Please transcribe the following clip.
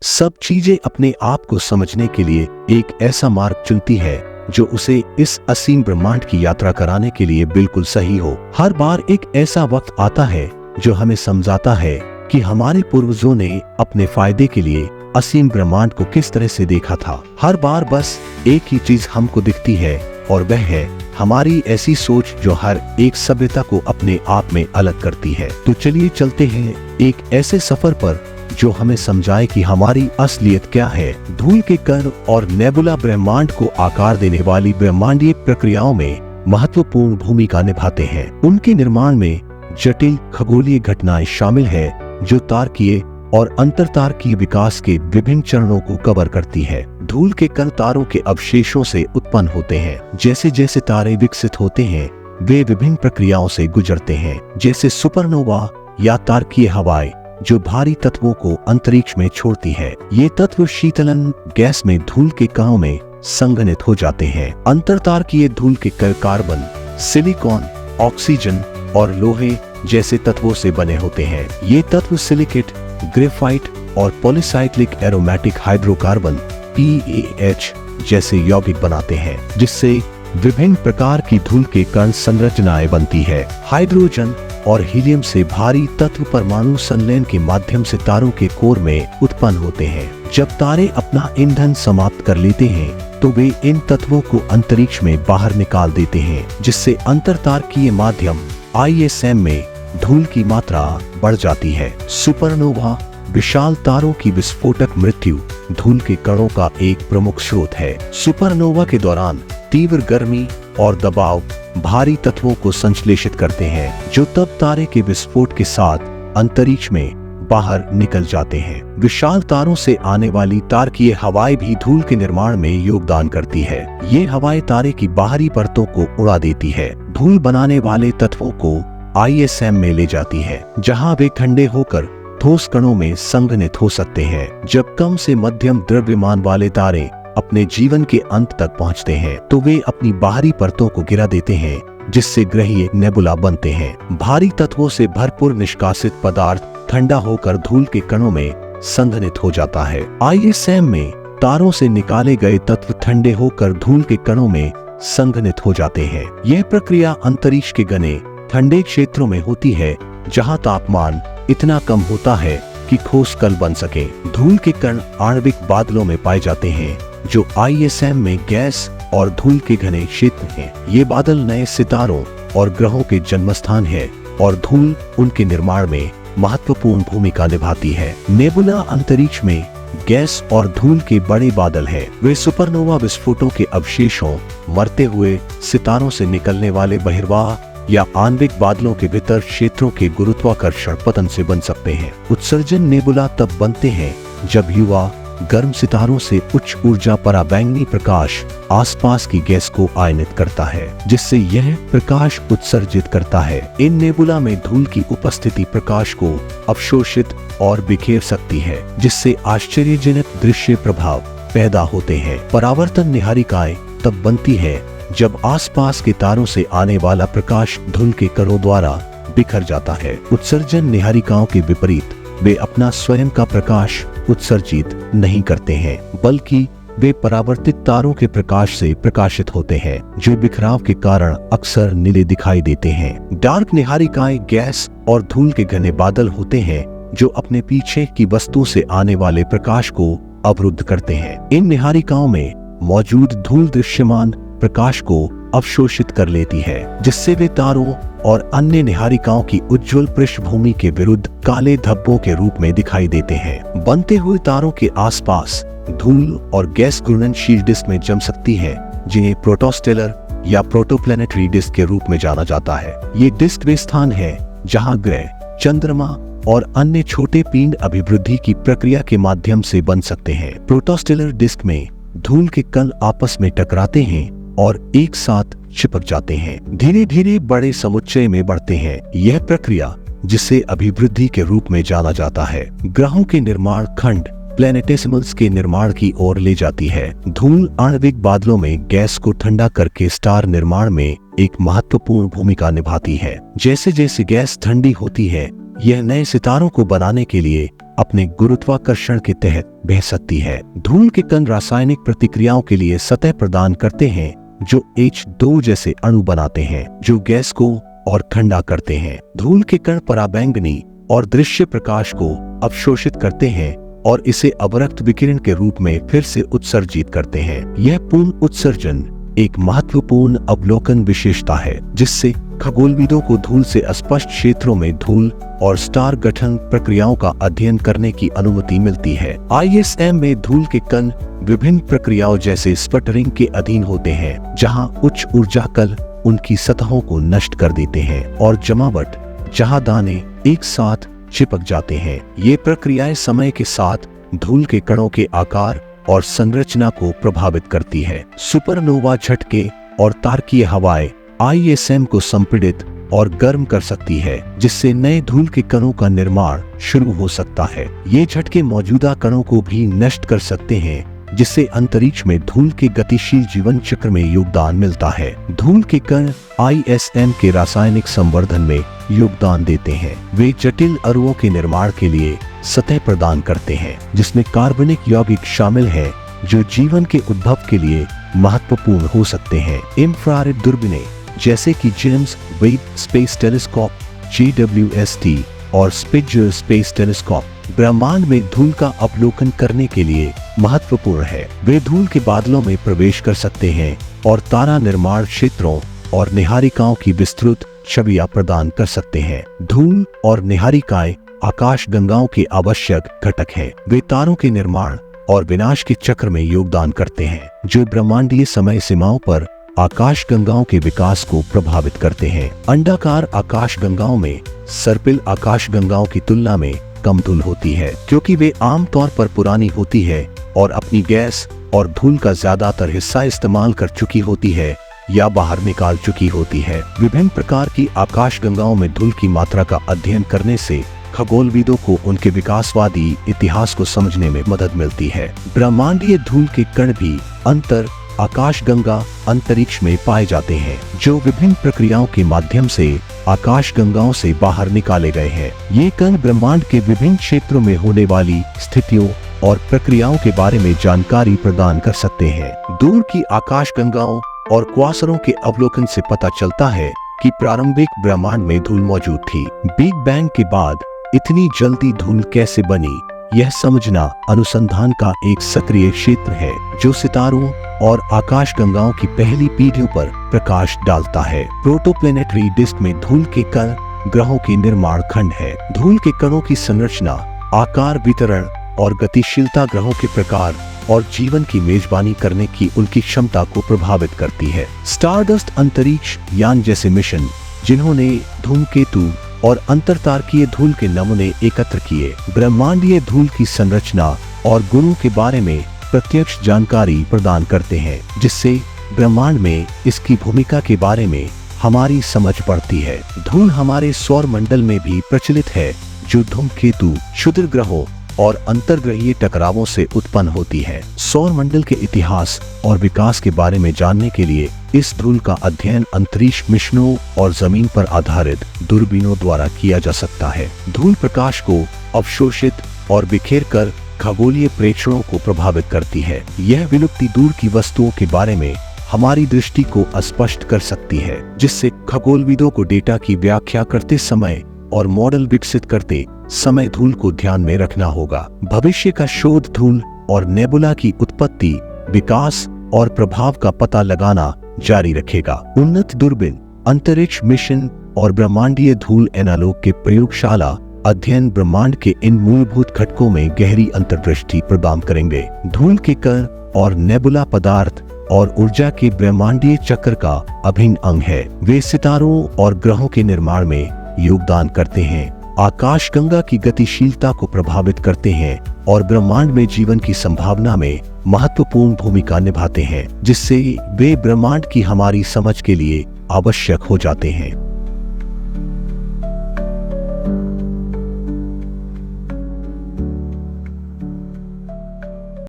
सब चीजें अपने आप को समझने के लिए एक ऐसा मार्ग चुनती है जो उसे इस असीम ब्रह्मांड की यात्रा कराने के लिए बिल्कुल सही हो। हर बार एक ऐसा वक्त आता है जो हमें समझाता है कि हमारे पूर्वजों ने अपने फायदे के लिए असीम ब्रह्मांड को किस तरह से देखा था। हर बार बस एक ही चीज हमको दिखती है और वह है हमारी ऐसी सोच जो हर एक सभ्यता को अपने आप में अलग करती है। तो चलिए चलते हैं एक ऐसे सफर पर जो हमें समझाए कि हमारी असलियत क्या है। धूल के कण और नेबुला ब्रह्मांड को आकार देने वाली ब्रह्मांडीय प्रक्रियाओं में महत्वपूर्ण भूमिका निभाते हैं। उनके निर्माण में जटिल खगोलीय घटनाएं शामिल है जो तारकीय और अंतरतारकीय विकास के विभिन्न चरणों को कवर करती है। धूल के कण तारों के अवशेषों से उत्पन्न होते हैं। जैसे जैसे तारे विकसित होते हैं वे विभिन्न प्रक्रियाओं से गुजरते हैं, जैसे सुपरनोवा या तारकीय हवाएं जो भारी तत्वों को अंतरिक्ष में छोड़ती है। ये तत्व शीतलन गैस में धूल के कणों में संघनित हो जाते हैं। अंतरतारकीय धूल के कण कार्बन, सिलिकॉन, ऑक्सीजन और लोहे जैसे तत्वों से बने होते हैं। ये तत्व सिलिकेट, ग्रेफाइट और पॉलीसाइक्लिक एरोमेटिक हाइड्रोकार्बन PAH जैसे यौगिक बनाते हैं, जिससे विभिन्न प्रकार की धूल के कण संरचनाएं बनती है। हाइड्रोजन और हीलियम से भारी तत्व परमाणु संलयन के माध्यम से तारों के कोर में उत्पन्न होते हैं। जब तारे अपना ईंधन समाप्त कर लेते हैं तो वे इन तत्वों को अंतरिक्ष में बाहर निकाल देते हैं, जिससे अंतरतारकीय माध्यम ISM में धूल की मात्रा बढ़ जाती है। सुपरनोवा विशाल तारों की विस्फोटक मृत्यु धूल के कणों का एक प्रमुख स्रोत है। सुपरनोवा के दौरान तीव्र गर्मी और दबाव भारी तत्वों को संश्लेषित करते हैं, जो तब तारे के विस्फोट के साथ अंतरिक्ष में बाहर निकल जाते हैं। विशाल तारों से आने वाली तारकीय हवाएं भी धूल के निर्माण में योगदान करती है। ये हवाएं तारे की बाहरी परतों को उड़ा देती है, धूल बनाने वाले तत्वों को ISM में ले जाती है, जहां वे ठंडे होकर ठोस कणों में संघनित हो सकते हैं। जब कम से मध्यम द्रव्यमान वाले तारे अपने जीवन के अंत तक पहुंचते हैं तो वे अपनी बाहरी परतों को गिरा देते हैं, जिससे ग्रहीय नेबुला बनते हैं। भारी तत्वों से भरपूर निष्कासित पदार्थ ठंडा होकर धूल के कणों में संघनित हो जाता है। ISM में तारों से निकाले गए तत्व ठंडे होकर धूल के कणों में संघनित हो जाते हैं। यह प्रक्रिया अंतरिक्ष के घने ठंडे क्षेत्रों में होती है, जहां तापमान इतना कम होता है कि ठोस कण बन सके। धूल के कण आणविक बादलों में पाए जाते हैं जो ISM में गैस और धूल के घने क्षेत्र हैं। ये बादल नए सितारों और ग्रहों के जन्मस्थान है और धूल उनके निर्माण में महत्वपूर्ण भूमिका निभाती है। नेबुला अंतरिक्ष में गैस और धूल के बड़े बादल हैं। वे सुपरनोवा विस्फोटों के अवशेषों, मरते हुए सितारों से निकलने वाले बहिर्वाह या आणविक बादलों के भीतर क्षेत्रों के गुरुत्वाकर्षण पतन से बन सकते हैं। उत्सर्जन नेबुला तब बनते हैं जब युवा गर्म सितारों से उच्च ऊर्जा पराबैंगनी प्रकाश आसपास की गैस को आयनित करता है, जिससे यह प्रकाश उत्सर्जित करता है। इन नेबुला में धूल की उपस्थिति प्रकाश को अवशोषित और बिखेर सकती है, जिससे आश्चर्यजनक दृश्य प्रभाव पैदा होते हैं। परावर्तन निहारिकाएं तब बनती है जब आसपास के तारों से आने वाला प्रकाश धूल के कणों द्वारा बिखर जाता है। उत्सर्जन निहारिकाओं के विपरीत वे अपना स्वयं का प्रकाश उत्सर्जित नहीं करते हैं, बल्कि वे परावर्तित तारों के प्रकाश से प्रकाशित होते हैं, जो बिखराव के कारण अक्सर नीले दिखाई देते हैं। डार्क निहारिकाएं गैस और धूल के घने बादल होते हैं जो अपने पीछे की वस्तु से आने वाले प्रकाश को अवरुद्ध करते हैं। इन निहारिकाओं में मौजूद धूल दृश्यमान प्रकाश को अवशोषित कर लेती है, जिससे वे तारों और अन्य निहारिकाओं की उज्जवल पृष्ठभूमि के विरुद्ध काले धब्बों के रूप में दिखाई देते हैं। बनते हुए तारों के आसपास धूल और गैस घूर्णनशील डिस्क में जम सकती है, जिन्हें प्रोटोस्टेलर या प्रोटोप्लैनेटरी डिस्क के रूप में जाना जाता है। ये डिस्क वे स्थान है जहां ग्रह, चंद्रमा और अन्य छोटे पिंड अभिवृद्धि की प्रक्रिया के माध्यम से बन सकते हैं। प्रोटोस्टेलर डिस्क में धूल के कण आपस में टकराते हैं और एक साथ चिपक जाते हैं, धीरे धीरे बड़े समुच्चय में बढ़ते हैं। यह प्रक्रिया, जिसे अभिवृद्धि के रूप में जाना जाता है, ग्रहों के निर्माण खंड प्लैनेटेसिमल्स के निर्माण की ओर ले जाती है। धूल आणविक बादलों में गैस को ठंडा करके स्टार निर्माण में एक महत्वपूर्ण भूमिका निभाती है। जैसे जैसे गैस ठंडी होती है, यह नए सितारों को बनाने के लिए अपने गुरुत्वाकर्षण के तहत बह सकती है। धूल के कण रासायनिक प्रतिक्रियाओं के लिए सतह प्रदान करते हैं जो H2 जैसे अणु बनाते हैं जो गैस को और ठंडा करते हैं। धूल के कण पराबैंगनी और दृश्य प्रकाश को अवशोषित करते हैं और इसे अवरक्त विकिरण के रूप में फिर से उत्सर्जित करते हैं। यह पूर्ण उत्सर्जन एक महत्वपूर्ण अवलोकन विशेषता है जिससे खगोलविदों को धूल से अस्पष्ट क्षेत्रों में धूल और स्टार गठन प्रक्रियाओं का अध्ययन करने की अनुमति मिलती है। ISM में धूल के कण विभिन्न प्रक्रियाओं जैसे स्पटरिंग के अधीन होते हैं जहां उच्च ऊर्जा कण उनकी सतहों को नष्ट कर देते हैं और जमावट जहां दाने एक साथ चिपक जाते हैं। ये प्रक्रियाएं समय के साथ धूल के कणों के आकार और संरचना को प्रभावित करती है। सुपरनोवा झटके और तारकीय हवाएं ISM को संपीड़ित और गर्म कर सकती है जिससे नए धूल के कणों का निर्माण शुरू हो सकता है। ये झटके मौजूदा कणों को भी नष्ट कर सकते हैं जिससे अंतरिक्ष में धूल के गतिशील जीवन चक्र में योगदान मिलता है। धूल के कण ISM के रासायनिक संवर्धन में योगदान देते हैं। वे जटिल अणुओं के निर्माण के लिए सतह प्रदान करते हैं जिसमें कार्बनिक यौगिक शामिल हैं जो जीवन के उद्भव के लिए महत्वपूर्ण हो सकते हैं। इंफ्रारेड दूरबीनें जैसे कि James Webb space telescope JWST और स्पिट्जर स्पेस टेलीस्कोप ब्रह्मांड में धूल का अवलोकन करने के लिए महत्वपूर्ण है। वे धूल के बादलों में प्रवेश कर सकते हैं और तारा निर्माण क्षेत्रों और निहारिकाओं की विस्तृत छवियां प्रदान कर सकते हैं। धूल और निहारिकाएं आकाशगंगाओं के आवश्यक घटक हैं। वे तारों के निर्माण और विनाश के चक्र में योगदान करते हैं जो ब्रह्मांडीय समय सीमाओं पर आकाशगंगाओं के विकास को प्रभावित करते हैं। अंडाकार आकाशगंगाओं में सर्पिल आकाशगंगाओं की तुलना में कम धूल होती है क्योंकि वे आमतौर पर पुरानी होती है और अपनी गैस और धूल का ज्यादातर हिस्सा इस्तेमाल कर चुकी होती है या बाहर निकाल चुकी होती है। विभिन्न प्रकार की आकाशगंगाओं में धूल की मात्रा का अध्ययन करने से खगोलविदों को उनके विकासवादी इतिहास को समझने में मदद मिलती है। ब्रह्मांडीय धूल के कण भी अंतर आकाशगंगा अंतरिक्ष में पाए जाते हैं जो विभिन्न प्रक्रियाओं के माध्यम से आकाशगंगाओं से बाहर निकाले गए हैं। ये कण ब्रह्मांड के विभिन्न क्षेत्रों में होने वाली स्थितियों और प्रक्रियाओं के बारे में जानकारी प्रदान कर सकते हैं। दूर की आकाशगंगाओं और क्वासरों के अवलोकन से पता चलता है कि प्रारंभिक ब्रह्मांड में धूल मौजूद थी। बिग बैंग के बाद इतनी जल्दी धूल कैसे बनी, यह समझना अनुसंधान का एक सक्रिय क्षेत्र है जो सितारों और आकाशगंगाओं की पहली पीढ़ियों पर प्रकाश डालता है। प्रोटोप्लैनेटरी डिस्क में धूल के कण ग्रहों के निर्माण खंड है। धूल के कणों की संरचना, आकार, वितरण और गतिशीलता ग्रहों के प्रकार और जीवन की मेजबानी करने की उनकी क्षमता को प्रभावित करती है। स्टारडस्ट अंतरिक्ष यान जैसे मिशन जिन्होंने धूमकेतु और अंतरतारकीय धूल के नमूने एकत्र किए, ब्रह्मांडीय धूल की संरचना और गुणों के बारे में प्रत्यक्ष जानकारी प्रदान करते हैं जिससे ब्रह्मांड में इसकी भूमिका के बारे में हमारी समझ बढ़ती है। धूल हमारे सौर मंडल में भी प्रचलित है जो धूमकेतु, क्षुद्र ग्रहों और अंतर्ग्रहीय टकरावों से उत्पन्न होती है। सौर मंडल के इतिहास और विकास के बारे में जानने के लिए इस धूल का अध्ययन अंतरिक्ष मिशनों और जमीन पर आधारित दूरबीनों द्वारा किया जा सकता है। धूल प्रकाश को अवशोषित और बिखेर कर खगोलीय प्रेक्षणों को प्रभावित करती है। यह विलुप्ति दूर की वस्तुओं के बारे में हमारी दृष्टि को अस्पष्ट कर सकती है जिससे खगोलविदों को डेटा की व्याख्या करते समय और मॉडल विकसित करते समय धूल को ध्यान में रखना होगा। भविष्य का शोध धूल और नेबुला की उत्पत्ति, विकास और प्रभाव का पता लगाना जारी रखेगा। उन्नत दूरबीन, अंतरिक्ष मिशन और ब्रह्मांडीय धूल एनालॉग के प्रयोगशाला अध्ययन ब्रह्मांड के इन मूलभूत घटकों में गहरी अंतर्दृष्टि प्रदान करेंगे। धूल के कण और नेबुला पदार्थ और ऊर्जा के ब्रह्मांडीय चक्र का अभिन्न अंग है। वे सितारों और ग्रहों के निर्माण में योगदान करते हैं, आकाशगंगा की गतिशीलता को प्रभावित करते हैं और ब्रह्मांड में जीवन की संभावना में महत्वपूर्ण भूमिका निभाते हैं जिससे वे ब्रह्मांड की हमारी समझ के लिए आवश्यक हो जाते हैं।